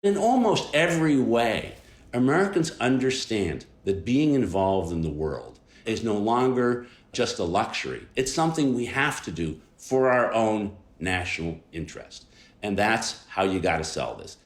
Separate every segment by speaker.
Speaker 1: In almost every way, Americans understand that being involved in the world is no longer just a luxury. It's something we have to do for our own national interest. And that's how you got to sell this.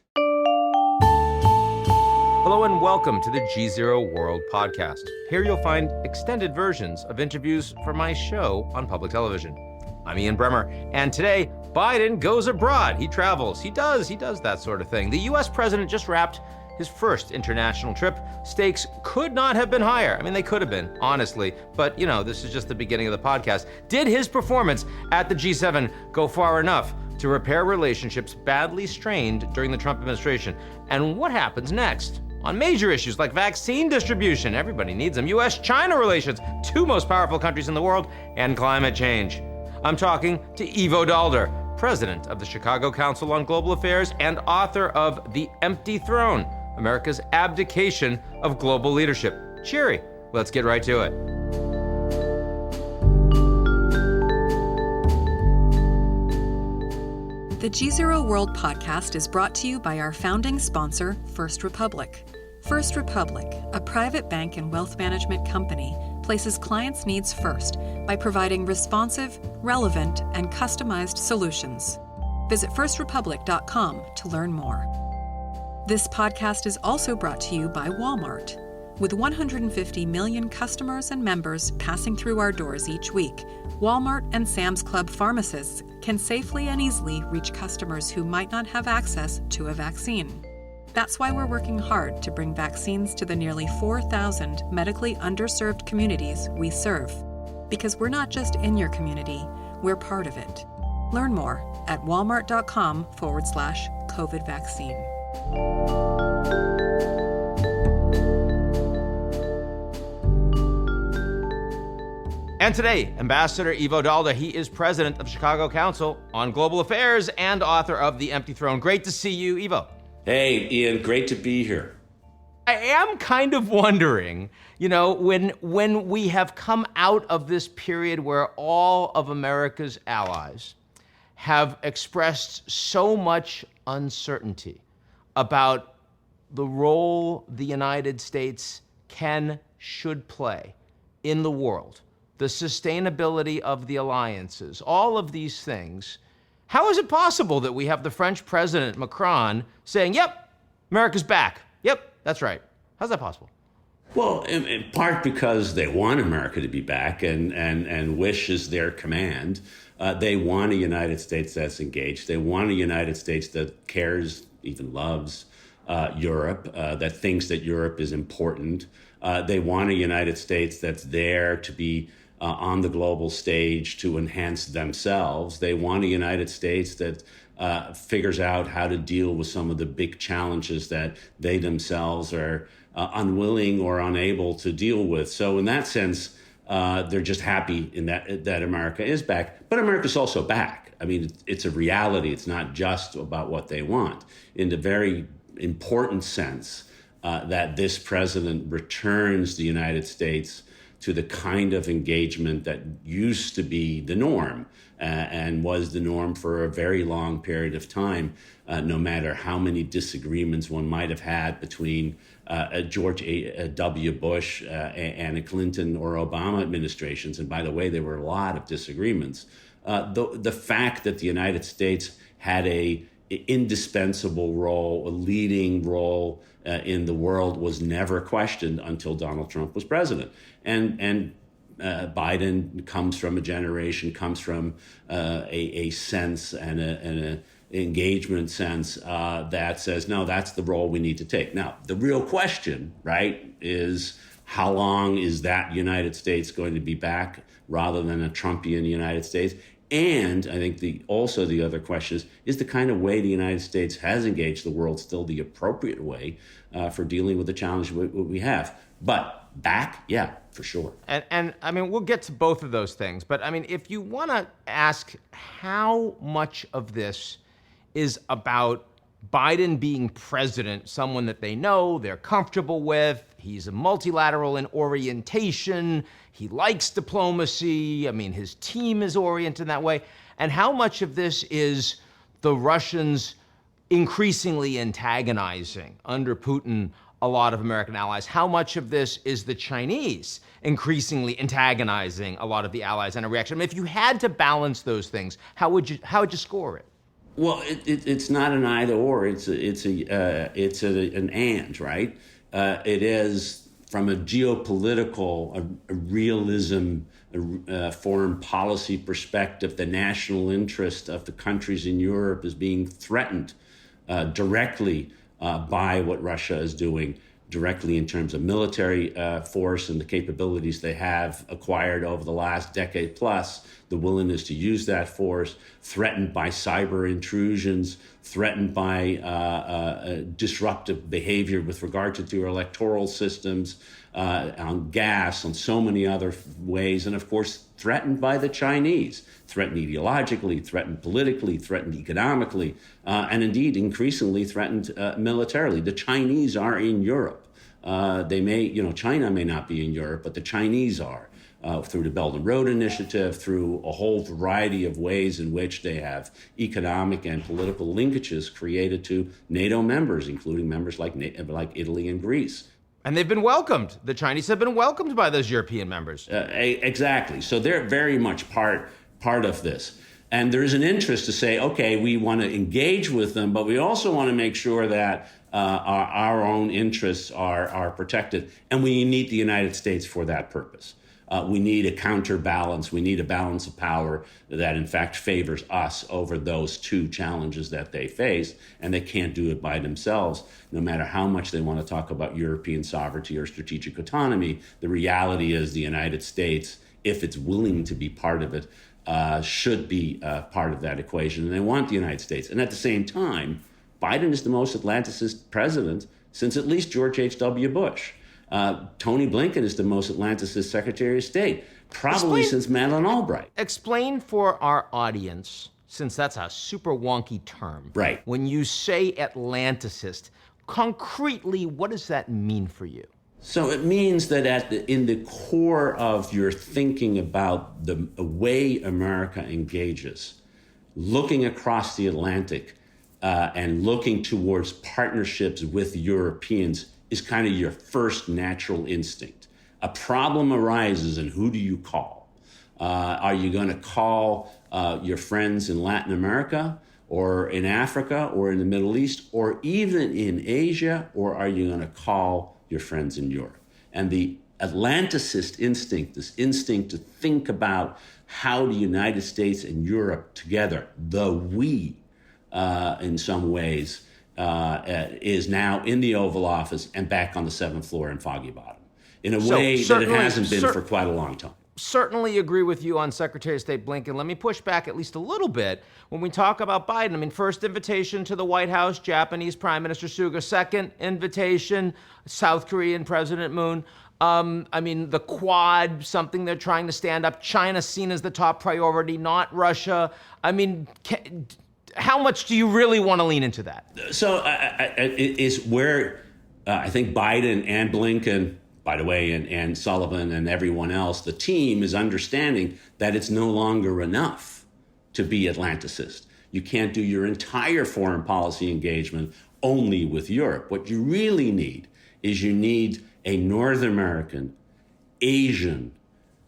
Speaker 2: Hello and welcome to the GZERO World podcast. Here you'll find extended versions of interviews from my show on public television. I'm Ian Bremmer, and today, Biden goes abroad. He travels. He does that sort of thing. The U.S. president just wrapped his first international trip. Stakes could not have been higher. I mean, they could have been, honestly. But, this is just the beginning of the podcast. Did his performance at the G7 go far enough to repair relationships badly strained during the Trump administration? And what happens next on major issues like vaccine distribution? Everybody needs them. U.S.-China relations, two most powerful countries in the world, and climate change. I'm talking to Ivo Daalder, president of the Chicago Council on Global Affairs and author of The Empty Throne, America's Abdication of Global Leadership. Cheery. Let's get right to it.
Speaker 3: The GZERO World podcast is brought to you by our founding sponsor, First Republic. First Republic, a private bank and wealth management company, places clients' needs first by providing responsive, relevant, and customized solutions. Visit firstrepublic.com to learn more. This podcast is also brought to you by Walmart. With 150 million customers and members passing through our doors each week, Walmart and Sam's Club pharmacists can safely and easily reach customers who might not have access to a vaccine. That's why we're working hard to bring vaccines to the nearly 4,000 medically underserved communities we serve. Because we're not just in your community, we're part of it. Learn more at walmart.com/COVID vaccine.
Speaker 2: And today, Ambassador Ivo Daalder, he is president of Chicago Council on Global Affairs and author of The Empty Throne. Great to see you, Ivo.
Speaker 1: Hey, Ian, great to be here.
Speaker 2: I am kind of wondering, when we have come out of this period where all of America's allies have expressed so much uncertainty about the role the United States should play in the world, the sustainability of the alliances, all of these things. How is it possible that we have the French President Macron saying, yep, America's back. Yep, that's right. How's that possible?
Speaker 1: Well, in part because they want America to be back and wish is their command. They want a United States that's engaged. They want a United States that cares, even loves Europe, that thinks that Europe is important. They want a United States that's there to be on the global stage to enhance themselves. They want a United States that figures out how to deal with some of the big challenges that they themselves are unwilling or unable to deal with. So in that sense, they're just happy in that America is back. But America's also back. I mean, it's a reality. It's not just about what they want. In the very important sense that this president returns the United States to the kind of engagement that used to be the norm and was the norm for a very long period of time, no matter how many disagreements one might have had between George W. Bush and a Clinton or Obama administrations. And by the way, there were a lot of disagreements. The fact that the United States had a indispensable role, a leading role in the world was never questioned until Donald Trump was president. And Biden comes from a generation, comes from a sense and an engagement sense that says, no, that's the role we need to take. Now, the real question, right, is how long is that United States going to be back rather than a Trumpian United States? And I think the other question is the kind of way the United States has engaged the world still the appropriate way for dealing with the challenge we have? But back, yeah, for sure.
Speaker 2: And I mean, we'll get to both of those things. But I mean, if you want to ask how much of this is about Biden being president, someone that they know, they're comfortable with, he's a multilateral in orientation, he likes diplomacy, I mean, his team is oriented that way, and how much of this is the Russians increasingly antagonizing under Putin a lot of American allies. How much of this is the Chinese increasingly antagonizing a lot of the allies and a reaction? I mean, if you had to balance those things, how would you score it?
Speaker 1: Well, it's not an either or. It's an and, right? It is from a geopolitical, a realism, foreign policy perspective. The national interest of the countries in Europe is being threatened directly by what Russia is doing, directly in terms of military force and the capabilities they have acquired over the last decade plus, the willingness to use that force, threatened by cyber intrusions, threatened by disruptive behavior with regard to their electoral systems, on gas, on so many other ways, and of course threatened by the Chinese, threatened ideologically, threatened politically, threatened economically, and indeed increasingly threatened militarily. The Chinese are in Europe. China may not be in Europe, but the Chinese are. Through the Belt and Road Initiative, through a whole variety of ways in which they have economic and political linkages created to NATO members, including members like Italy and Greece.
Speaker 2: And they've been welcomed. The Chinese have been welcomed by those European members.
Speaker 1: Exactly. So they're very much part of this. And there's an interest to say, okay, we want to engage with them, but we also want to make sure that our own interests are protected. And we need the United States for that purpose. We need a counterbalance. We need a balance of power that, in fact, favors us over those two challenges that they face. And they can't do it by themselves, no matter how much they want to talk about European sovereignty or strategic autonomy. The reality is the United States, if it's willing to be part of it, should be part of that equation. And they want the United States. And at the same time, Biden is the most Atlanticist president since at least George H.W. Bush. Tony Blinken is the most Atlanticist Secretary of State, probably since Madeleine Albright.
Speaker 2: Explain for our audience, since that's a super wonky term.
Speaker 1: Right.
Speaker 2: When you say Atlanticist, concretely, what does that mean for you?
Speaker 1: So it means that in the core of your thinking about the way America engages, looking across the Atlantic and looking towards partnerships with Europeans is kind of your first natural instinct. A problem arises, and who do you call? Are you going to call your friends in Latin America or in Africa or in the Middle East or even in Asia, or are you going to call your friends in Europe? And the Atlanticist instinct, this instinct to think about how the United States and Europe together, the we, in some ways, is now in the Oval Office and back on the 7th floor in Foggy Bottom in a way that it hasn't been for quite a long time.
Speaker 2: Certainly agree with you on Secretary of State Blinken. Let me push back at least a little bit when we talk about Biden. I mean, first invitation to the White House, Japanese Prime Minister Suga. Second invitation, South Korean President Moon. The Quad, something they're trying to stand up. China seen as the top priority, not Russia. How much do you really want to lean into that?
Speaker 1: So it is where I think Biden and Blinken, by the way, and Sullivan and everyone else, the team is understanding that it's no longer enough to be Atlanticist. You can't do your entire foreign policy engagement only with Europe. What you really need is you need a North American, Asian,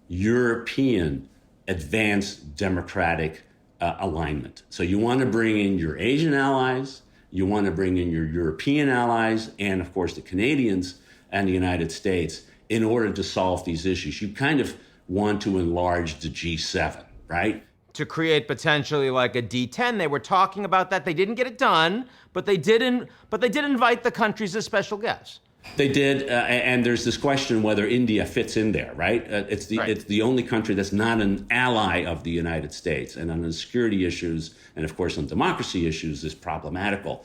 Speaker 1: European, advanced democratic alignment. So you want to bring in your Asian allies, you want to bring in your European allies, and of course the Canadians and the United States in order to solve these issues. You kind of want to enlarge the G7, right?
Speaker 2: To create potentially like a D10. They were talking about that. They didn't get it done, but they did invite the countries as special guests.
Speaker 1: They did, and there's this question whether India fits in there, right? It's the only country that's not an ally of the United States, and on the security issues, and of course on democracy issues, is problematical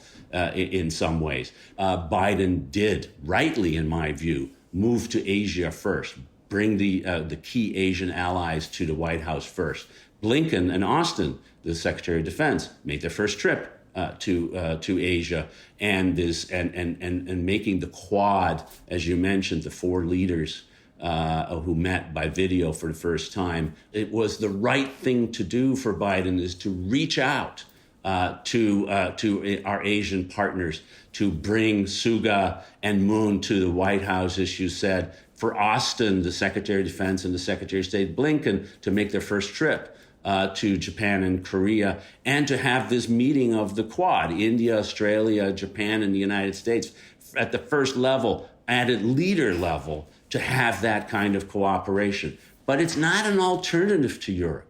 Speaker 1: in some ways. Biden did, rightly in my view, move to Asia first, bring the key Asian allies to the White House first. Blinken and Austin, the Secretary of Defense, made their first trip to Asia, and making the Quad, as you mentioned, the four leaders who met by video for the first time. It was the right thing to do for Biden, is to reach out to our Asian partners to bring Suga and Moon to the White House, as you said, for Austin, the Secretary of Defense, and the Secretary of State Blinken to make their first trip to Japan and Korea, and to have this meeting of the Quad, India, Australia, Japan, and the United States, at the first level, at a leader level, to have that kind of cooperation. But it's not an alternative to Europe.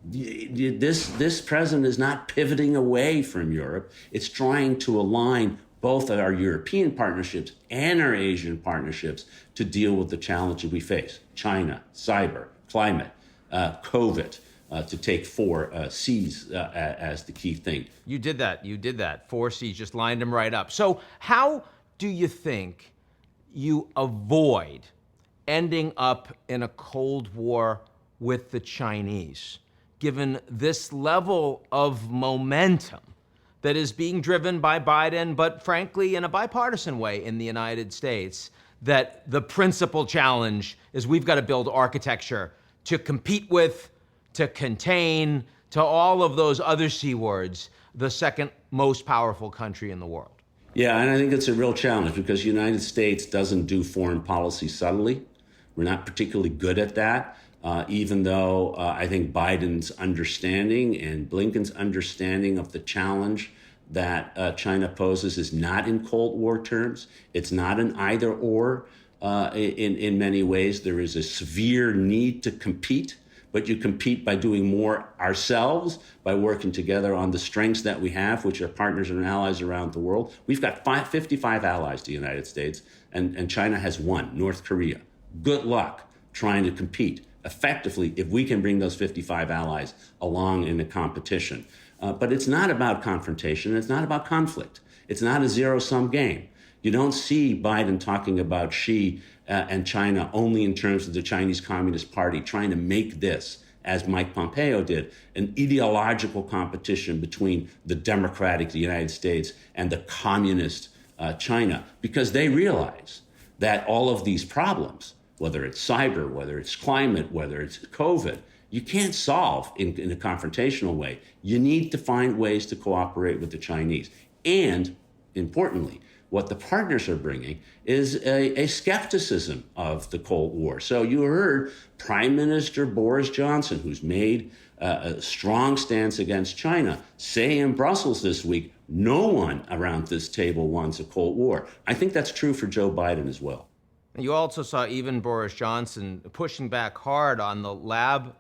Speaker 1: This president is not pivoting away from Europe. It's trying to align both our European partnerships and our Asian partnerships to deal with the challenges we face: China, cyber, climate, COVID, to take four C's as the key thing.
Speaker 2: You did that. 4 C's, just lined them right up. So how do you think you avoid ending up in a Cold War with the Chinese, given this level of momentum that is being driven by Biden, but frankly, in a bipartisan way in the United States, that the principal challenge is we've got to build architecture to compete with, to contain, to all of those other C words, the second most powerful country in the world?
Speaker 1: Yeah, and I think it's a real challenge because the United States doesn't do foreign policy subtly. We're not particularly good at that. Even though I think Biden's understanding and Blinken's understanding of the challenge that China poses is not in Cold War terms. It's not an either or in many ways. There is a severe need to compete, but you compete by doing more ourselves, by working together on the strengths that we have, which are partners and allies around the world. We've got 55 allies to the United States, and China has one, North Korea. Good luck trying to compete effectively if we can bring those 55 allies along in a competition. But it's not about confrontation. It's not about conflict. It's not a zero-sum game. You don't see Biden talking about Xi and China only in terms of the Chinese Communist Party, trying to make this, as Mike Pompeo did, an ideological competition between the democratic the United States and the communist China, because they realize that all of these problems, whether it's cyber, whether it's climate, whether it's COVID, you can't solve in a confrontational way. You need to find ways to cooperate with the Chinese. And importantly, what the partners are bringing is a skepticism of the Cold War. So you heard Prime Minister Boris Johnson, who's made a strong stance against China, say in Brussels this week, no one around this table wants a Cold War. I think that's true for Joe Biden as well.
Speaker 2: You also saw even Boris Johnson pushing back hard on the lab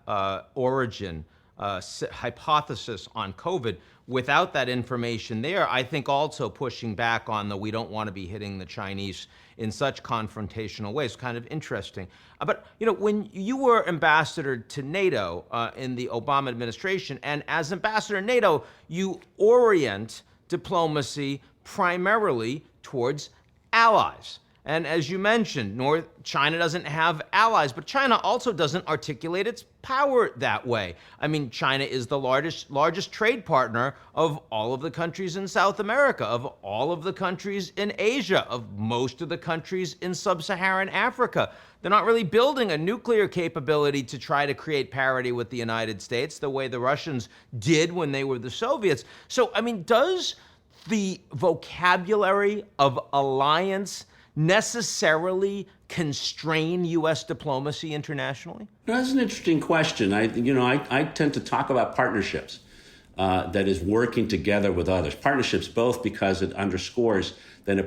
Speaker 2: origin hypothesis on COVID. Without that information there, I think also pushing back on the we don't want to be hitting the Chinese in such confrontational ways. Kind of interesting. But, you know, when you were ambassador to NATO in the Obama administration, and as ambassador to NATO, you orient diplomacy primarily towards allies. And as you mentioned, China doesn't have allies, but China also doesn't articulate its power that way. I mean, China is the largest trade partner of all of the countries in South America, of all of the countries in Asia, of most of the countries in sub-Saharan Africa. They're not really building a nuclear capability to try to create parity with the United States the way the Russians did when they were the Soviets. So, I mean, does the vocabulary of alliance necessarily constrain U.S. diplomacy internationally?
Speaker 1: That's an interesting question. I tend to talk about partnerships that is working together with others. Partnerships both because it underscores that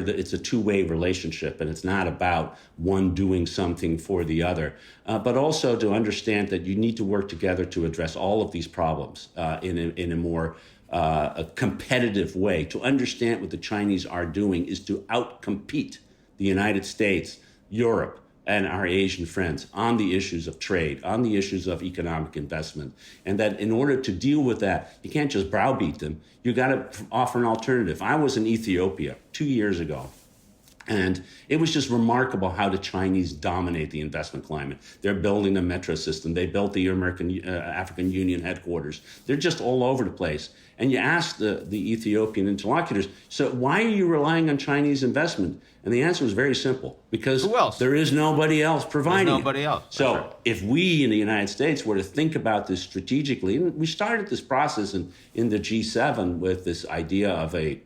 Speaker 1: it's a two-way relationship and it's not about one doing something for the other, but also to understand that you need to work together to address all of these problems in a more a competitive way. To understand what the Chinese are doing is to outcompete the United States, Europe, and our Asian friends on the issues of trade, on the issues of economic investment. And that in order to deal with that, you can't just browbeat them. You got to offer an alternative. I was in Ethiopia 2 years ago, And it was just remarkable how the Chinese dominate the investment climate. They're building a metro system. They built the African Union headquarters. They're just all over the place. And you ask the Ethiopian interlocutors, so why are you relying on Chinese investment? And the answer was very simple, because there is nobody else providing
Speaker 2: There's nobody else.
Speaker 1: So
Speaker 2: right.
Speaker 1: if we in the United States were to think about this strategically, and we started this process in the G7 with this idea of a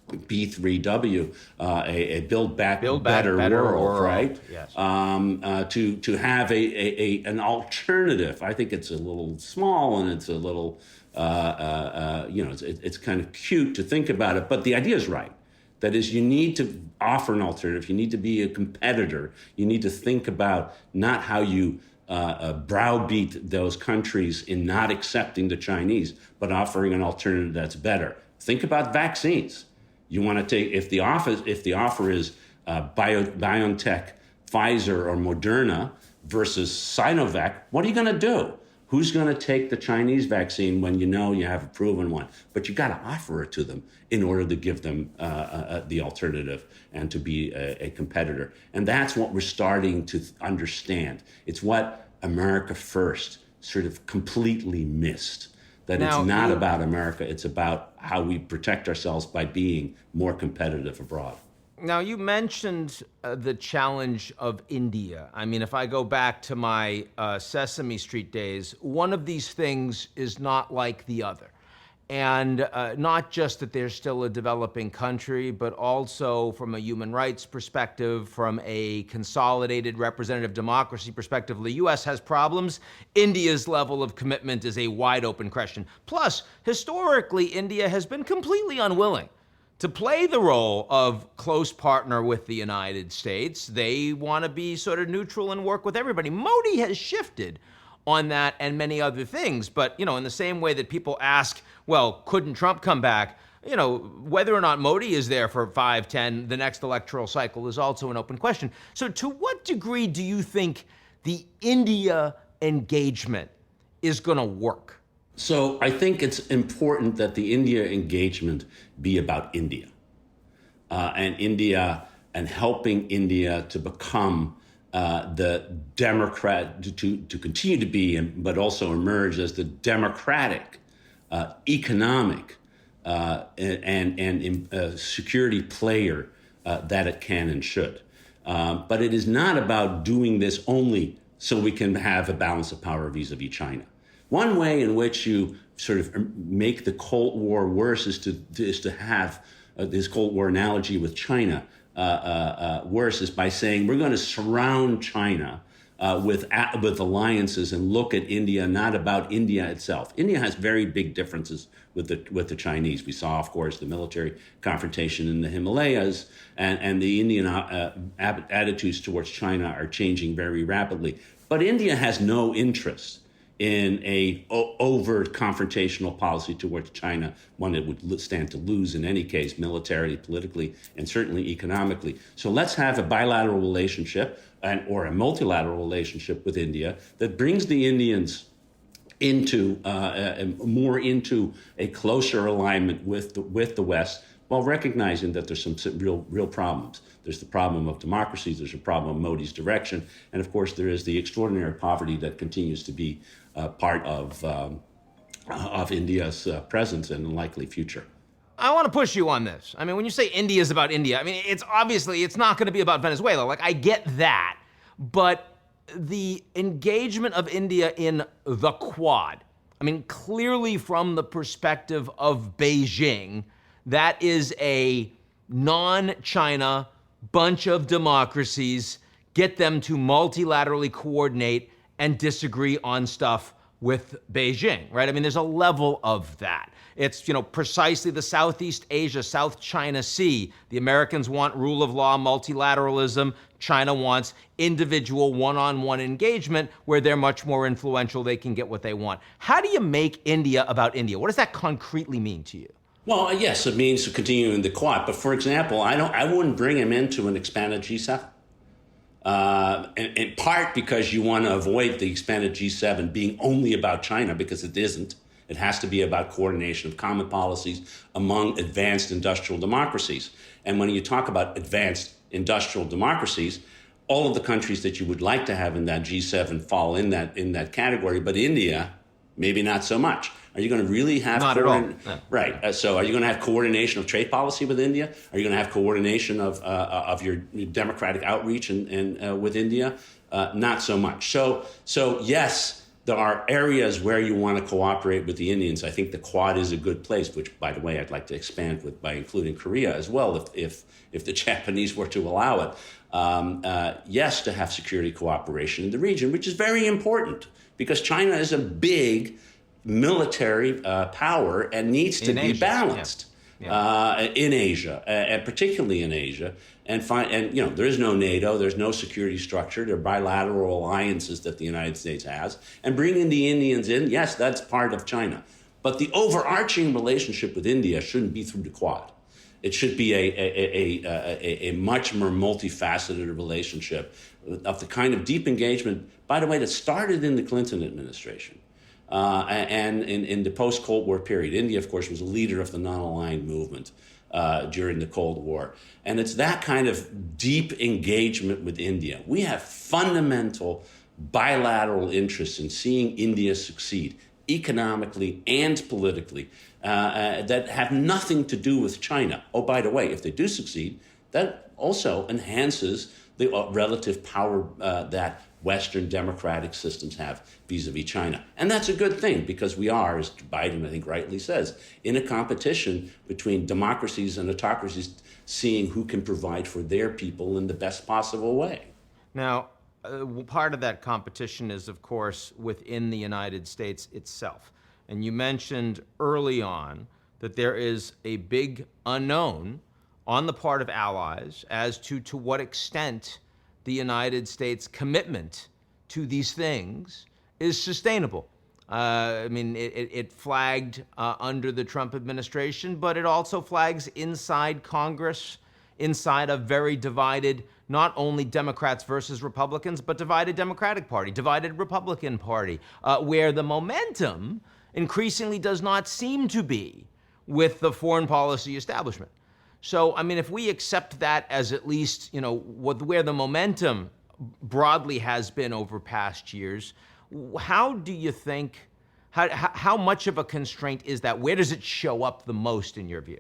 Speaker 1: B3W, a Build Back Better World, right?
Speaker 2: Yes.
Speaker 1: To have an alternative. I think it's a little small and it's a little, it's kind of cute to think about it, but the idea is right. That is, you need to offer an alternative. You need to be a competitor. You need to think about not how you browbeat those countries in not accepting the Chinese, but offering an alternative that's better. Think about vaccines. You want to take, if the offer is BioNTech, Pfizer, or Moderna versus Sinovac, what are you going to do? Who's going to take the Chinese vaccine when you know you have a proven one? But you got to offer it to them in order to give them the alternative and to be a competitor. And that's what we're starting to understand. It's what America First sort of completely missed. That now, it's not about America, it's about how we protect ourselves by being more competitive abroad.
Speaker 2: Now, you mentioned the challenge of India. I mean, if I go back to my Sesame Street days, one of these things is not like the other. And not just that they're still a developing country, but also from a human rights perspective, from a consolidated representative democracy perspective, the U.S. has problems. India's level of commitment is a wide open question. Plus, historically, India has been completely unwilling to play the role of close partner with the United States. They want to be sort of neutral and work with everybody. Modi has shifted on that and many other things. But, in the same way that people ask, well, couldn't Trump come back? Whether or not Modi is there for 5, 10, the next electoral cycle is also an open question. So to what degree do you think the India engagement is going to work?
Speaker 1: So I think it's important that the India engagement be about India and helping India to become the democrat, to continue to be, but also emerge as the democratic, economic, and security player that it can and should. But it is not about doing this only so we can have a balance of power vis-a-vis China. One way in which you sort of make the Cold War worse is to have this Cold War analogy with China worse is by saying we're going to surround China with alliances and look at India, not about India itself. India has very big differences with the Chinese. We saw, of course, the military confrontation in the Himalayas, and the Indian attitudes towards China are changing very rapidly. But India has no interest in a overt confrontational policy towards China, one it would stand to lose in any case, militarily, politically, and certainly economically. So let's have a bilateral relationship or a multilateral relationship with India that brings the Indians into more into a closer alignment with the West, while recognizing that there's some real problems. There's the problem of democracy, there's a problem of Modi's direction, and of course there is the extraordinary poverty that continues to be part of India's presence and likely future.
Speaker 2: I want to push you on this. I mean, when you say India is about India, I mean, it's not going to be about Venezuela. Like, I get that, but the engagement of India in the Quad, I mean, clearly from the perspective of Beijing, that is a non-China bunch of democracies, get them to multilaterally coordinate and disagree on stuff with Beijing, right? I mean, there's a level of that. It's, precisely the Southeast Asia, South China Sea. The Americans want rule of law, multilateralism. China wants individual one-on-one engagement where they're much more influential, they can get what they want. How do you make India about India? What does that concretely mean to you?
Speaker 1: Well, yes, it means to continue in the Quad. But for example, I wouldn't bring him into an expanded G7. In part because you want to avoid the expanded G7 being only about China, because it isn't. It has to be about coordination of common policies among advanced industrial democracies. And when you talk about advanced industrial democracies, all of the countries that you would like to have in that G7 fall in that category, but India, maybe not so much. Are you going to really have
Speaker 2: not at all? No.
Speaker 1: Right. So are you going to have coordination of trade policy with India? Are you going to have coordination of your democratic outreach and with India? Not so much. So yes, there are areas where you want to cooperate with the Indians. I think the Quad is a good place, which, by the way, I'd like to expand by including Korea as well, if the Japanese were to allow it. Yes, to have security cooperation in the region, which is very important because China is a big military power and needs to be balanced in Asia, and particularly in Asia. And there is no NATO, there's no security structure, there are bilateral alliances that the United States has. And bringing the Indians in, yes, that's part of China. But the overarching relationship with India shouldn't be through the Quad. It should be a much more multifaceted relationship of the kind of deep engagement, by the way, that started in the Clinton administration. And in the post-Cold War period. India, of course, was a leader of the non-aligned movement during the Cold War. And it's that kind of deep engagement with India. We have fundamental bilateral interests in seeing India succeed economically and politically that have nothing to do with China. Oh, by the way, if they do succeed, that also enhances the relative power that Western democratic systems have vis-a-vis China. And that's a good thing because we are, as Biden, I think, rightly says, in a competition between democracies and autocracies, seeing who can provide for their people in the best possible way.
Speaker 2: Now, part of that competition is, of course, within the United States itself. And you mentioned early on that there is a big unknown on the part of allies as to what extent the United States' commitment to these things is sustainable. I mean, it flagged under the Trump administration, but it also flags inside Congress, inside a very divided, not only Democrats versus Republicans, but divided Democratic Party, divided Republican Party, where the momentum increasingly does not seem to be with the foreign policy establishment. So, I mean, if we accept that as at least, where the momentum broadly has been over past years, how do you think, how much of a constraint is that? Where does it show up the most in your view?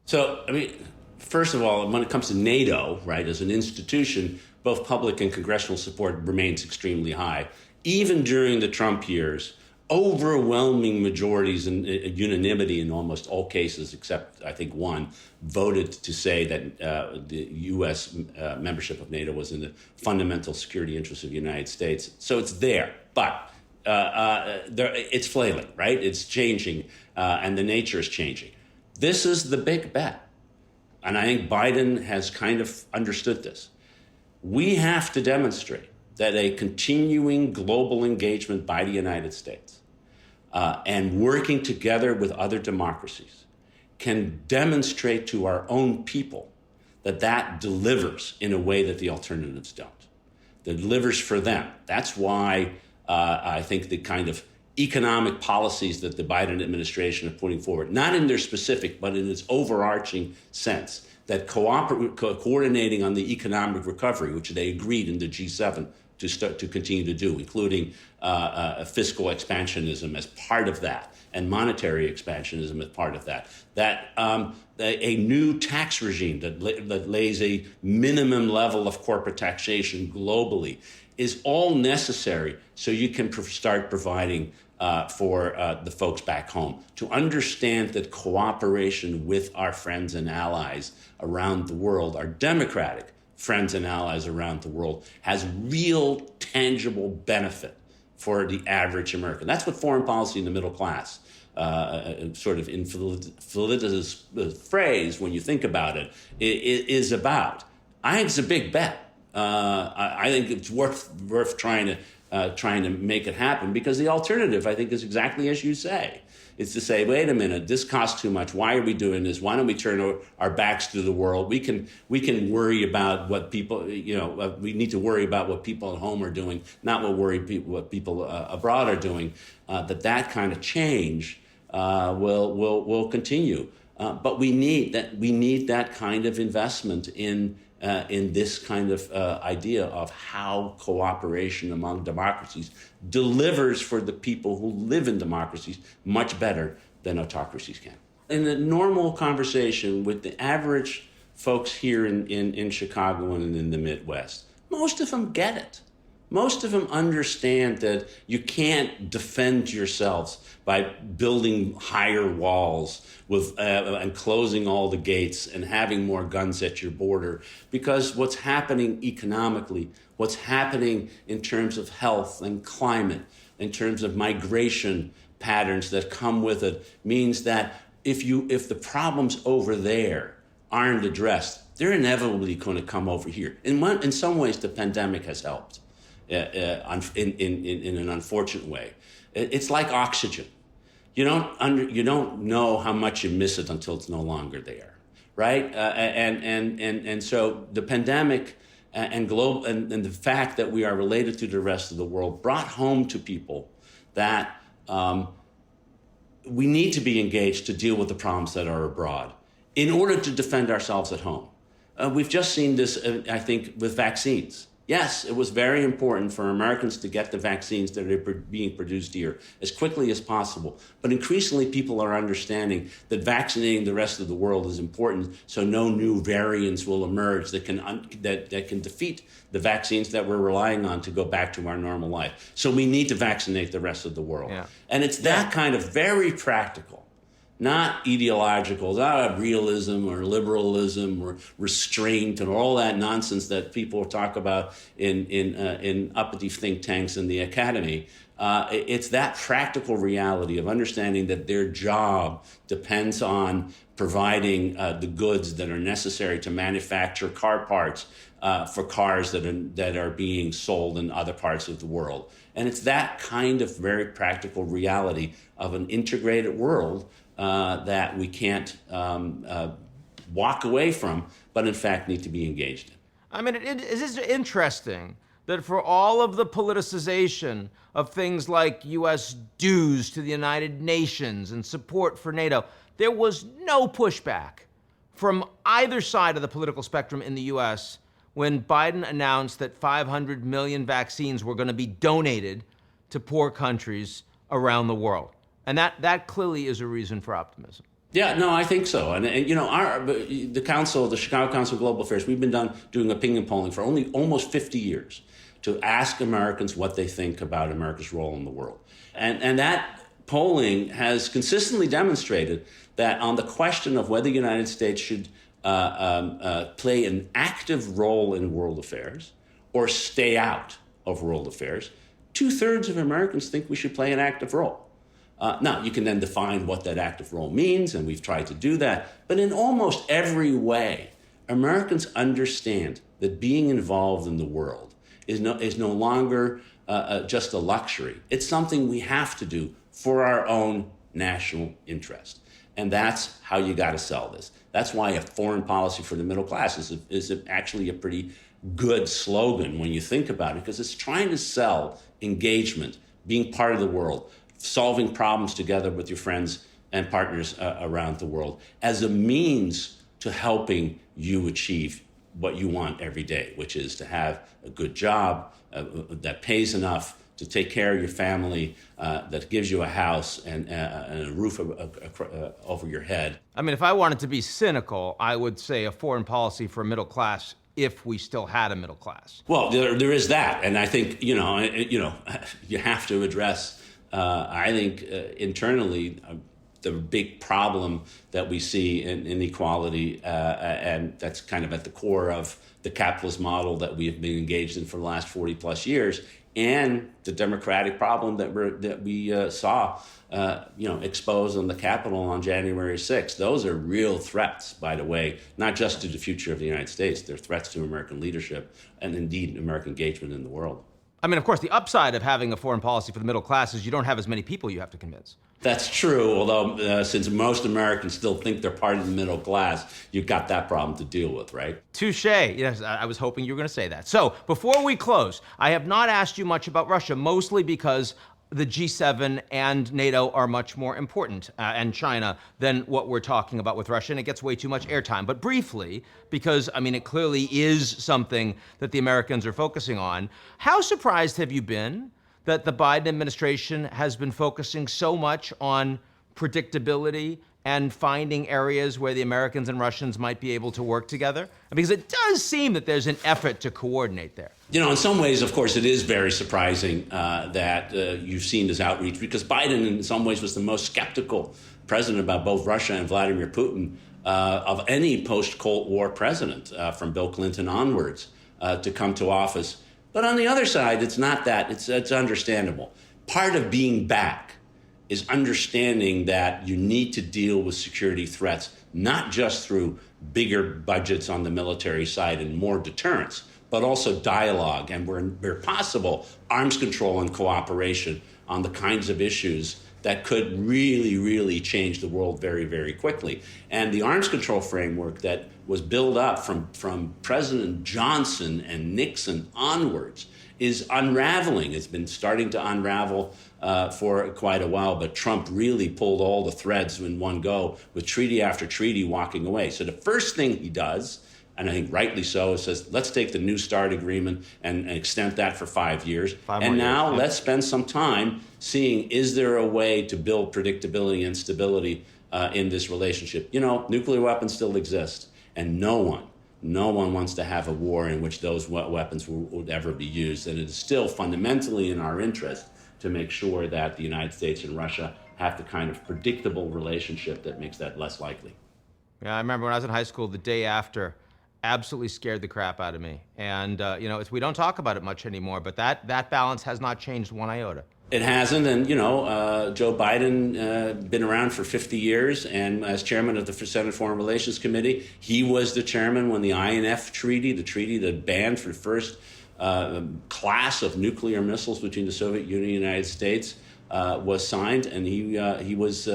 Speaker 1: So, I mean, first of all, when it comes to NATO, right, as an institution, both public and congressional support remains extremely high. Even during the Trump years, overwhelming majorities and unanimity in almost all cases, except I think one, voted to say that the U.S. Membership of NATO was in the fundamental security interests of the United States. So it's there, but it's flailing, right? It's changing, and the nature is changing. This is the big bet, and I think Biden has kind of understood this. We have to demonstrate that a continuing global engagement by the United States and working together with other democracies can demonstrate to our own people that delivers in a way that the alternatives don't. That delivers for them. That's why I think the kind of economic policies that the Biden administration are putting forward, not in their specific, but in its overarching sense, that coordinating on the economic recovery, which they agreed in the G7 to continue to do, including fiscal expansionism as part of that, and monetary expansionism as part of that. A new tax regime that lays a minimum level of corporate taxation globally is all necessary so you can start providing for the folks back home, to understand that cooperation with our friends and allies around the world, our democratic friends and allies around the world, has real tangible benefit for the average American. That's what foreign policy in the middle class, sort of in Felicity's phrase, when you think about it, is about. I think it's a big bet. I think it's worth trying to make it happen, because the alternative, I think, is exactly as you say. It's to say, wait a minute, this costs too much. Why are we doing this? Why don't we turn our backs to the world? We can worry about what people, we need to worry about what people at home are doing, not what people abroad are doing. That kind of change will continue. But we need that kind of investment in this kind of idea of how cooperation among democracies delivers for the people who live in democracies much better than autocracies can. In the normal conversation with the average folks here in Chicago and in the Midwest, most of them get it. Most of them understand that you can't defend yourselves by building higher walls with and closing all the gates and having more guns at your border, because what's happening economically, what's happening in terms of health and climate, in terms of migration patterns that come with it, means that if the problems over there aren't addressed, they're inevitably going to come over here. In some ways, the pandemic has helped. In an unfortunate way, it's like oxygen. You don't know how much you miss it until it's no longer there, right? And so the pandemic and the fact that we are related to the rest of the world brought home to people that we need to be engaged to deal with the problems that are abroad in order to defend ourselves at home. We've just seen this, I think, with vaccines. Yes, it was very important for Americans to get the vaccines that are being produced here as quickly as possible. But increasingly, people are understanding that vaccinating the rest of the world is important, so no new variants will emerge that can defeat the vaccines that we're relying on to go back to our normal life. So we need to vaccinate the rest of the world. Yeah. And it's that kind of very practical, not ideological, not realism or liberalism or restraint and all that nonsense that people talk about in uppity think tanks in the academy. It's that practical reality of understanding that their job depends on providing the goods that are necessary to manufacture car parts for cars that are being sold in other parts of the world. And it's that kind of very practical reality of an integrated world that we can't walk away from, but in fact need to be engaged in.
Speaker 2: I mean, it is interesting that for all of the politicization of things like U.S. dues to the United Nations and support for NATO, there was no pushback from either side of the political spectrum in the U.S. when Biden announced that 500 million vaccines were going to be donated to poor countries around the world. And that clearly is a reason for optimism.
Speaker 1: Yeah, no, I think so. And the Chicago Council of Global Affairs, we've been doing opinion polling for almost 50 years to ask Americans what they think about America's role in the world. And that polling has consistently demonstrated that on the question of whether the United States should play an active role in world affairs or stay out of world affairs, 2/3 of Americans think we should play an active role. Now, you can then define what that active role means, and we've tried to do that. But in almost every way, Americans understand that being involved in the world is no longer just a luxury. It's something we have to do for our own national interest. And that's how you got to sell this. That's why a foreign policy for the middle class is actually a pretty good slogan when you think about it, because it's trying to sell engagement, being part of the world, solving problems together with your friends and partners around the world as a means to helping you achieve what you want every day, which is to have a good job that pays enough to take care of your family, that gives you a house and a roof over your head.
Speaker 2: I mean, if I wanted to be cynical, I would say a foreign policy for a middle class if we still had a middle class.
Speaker 1: Well, there is that. And I think, you have to address I think internally, the big problem that we see in inequality, and that's kind of at the core of the capitalist model that we have been engaged in for the last 40 plus years, and the democratic problem that we saw, exposed on the Capitol on January 6th. Those are real threats, by the way, not just to the future of the United States. They're threats to American leadership and indeed American engagement in the world.
Speaker 2: I mean, of course, the upside of having a foreign policy for the middle class is you don't have as many people you have to convince.
Speaker 1: That's true, although since most Americans still think they're part of the middle class, you've got that problem to deal with, right?
Speaker 2: Touche. Yes, I was hoping you were going to say that. So, before we close, I have not asked you much about Russia, mostly because the G7 and NATO are much more important, and China, than what we're talking about with Russia, and it gets way too much airtime. But briefly, because, I mean, it clearly is something that the Americans are focusing on, how surprised have you been that the Biden administration has been focusing so much on predictability and finding areas where the Americans and Russians might be able to work together? Because it does seem that there's an effort to coordinate there.
Speaker 1: You know, in some ways, of course, it is very surprising that you've seen this outreach, because Biden, in some ways, was the most skeptical president about both Russia and Vladimir Putin of any post-Cold War president, from Bill Clinton onwards, to come to office. But on the other side, it's not that. It's understandable. Part of being back is understanding that you need to deal with security threats, not just through bigger budgets on the military side and more deterrence, but also dialogue, and where possible, arms control and cooperation on the kinds of issues that could really, really change the world very, very quickly. And the arms control framework that was built up from President Johnson and Nixon onwards is unraveling. It's been starting to unravel for quite a while, but Trump really pulled all the threads in one go, with treaty after treaty walking away. So the first thing he does, and I think rightly so, is says, let's take the New START agreement and extend that for 5 years. And now let's spend some time seeing, is there a way to build predictability and stability in this relationship? You know, nuclear weapons still exist, and no one wants to have a war in which those weapons would ever be used. And it is still fundamentally in our interest to make sure that the United States and Russia have the kind of predictable relationship that makes that less likely.
Speaker 2: Yeah, I remember when I was in high school, the day after absolutely scared the crap out of me. And, you know, we don't talk about it much anymore, but that balance has not changed one iota.
Speaker 1: It hasn't, and, you know, Joe Biden, been around for 50 years, and as chairman of the Senate Foreign Relations Committee, he was the chairman when the INF treaty, the treaty that banned for the first class of nuclear missiles between the Soviet Union and the United States, was signed, and he was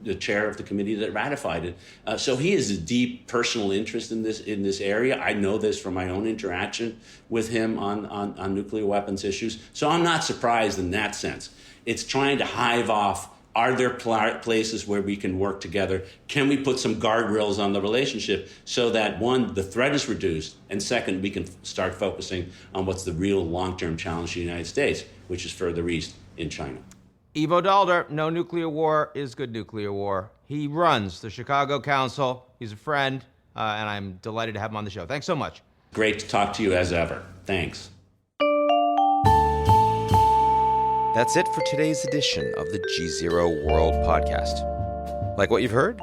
Speaker 1: the chair of the committee that ratified it. So he has a deep personal interest in this area. I know this from my own interaction with him on nuclear weapons issues. So I'm not surprised in that sense. It's trying to hive off, are there places where we can work together? Can we put some guardrails on the relationship so that, one, the threat is reduced, and second, we can start focusing on what's the real long-term challenge to the United States, which is further east in China.
Speaker 2: Ivo Daalder, no nuclear war is good nuclear war. He runs the Chicago Council. He's a friend, and I'm delighted to have him on the show. Thanks so much.
Speaker 1: Great to talk to you as ever. Thanks.
Speaker 2: That's it for today's edition of the GZERO World podcast. Like what you've heard?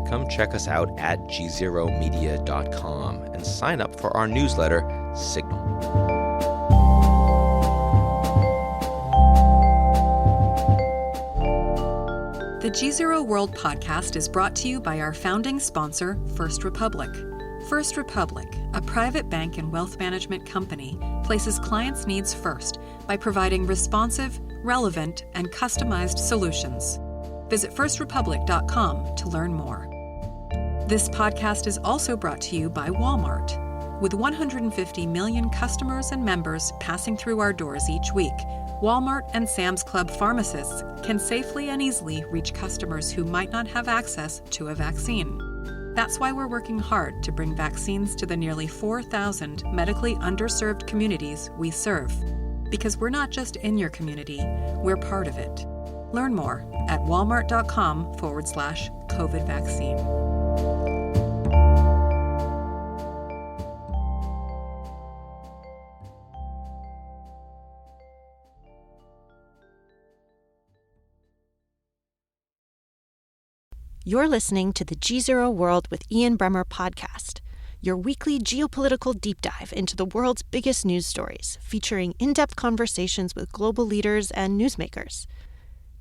Speaker 2: Come check us out at gzeromedia.com and sign up for our newsletter, Signal.
Speaker 3: The GZERO World podcast is brought to you by our founding sponsor, First Republic. First Republic, a private bank and wealth management company, places clients' needs first by providing responsive, relevant, and customized solutions. Visit firstrepublic.com to learn more. This podcast is also brought to you by Walmart. With 150 million customers and members passing through our doors each week, Walmart and Sam's Club pharmacists can safely and easily reach customers who might not have access to a vaccine. That's why we're working hard to bring vaccines to the nearly 4,000 medically underserved communities we serve. Because we're not just in your community, we're part of it. Learn more at walmart.com/COVID vaccine.
Speaker 4: You're listening to the GZERO World with Ian Bremmer podcast, your weekly geopolitical deep dive into the world's biggest news stories, featuring in-depth conversations with global leaders and newsmakers.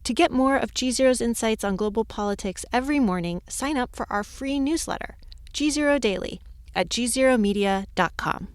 Speaker 4: To get more of GZERO's insights on global politics every morning, sign up for our free newsletter, GZERO Daily, at gzeromedia.com.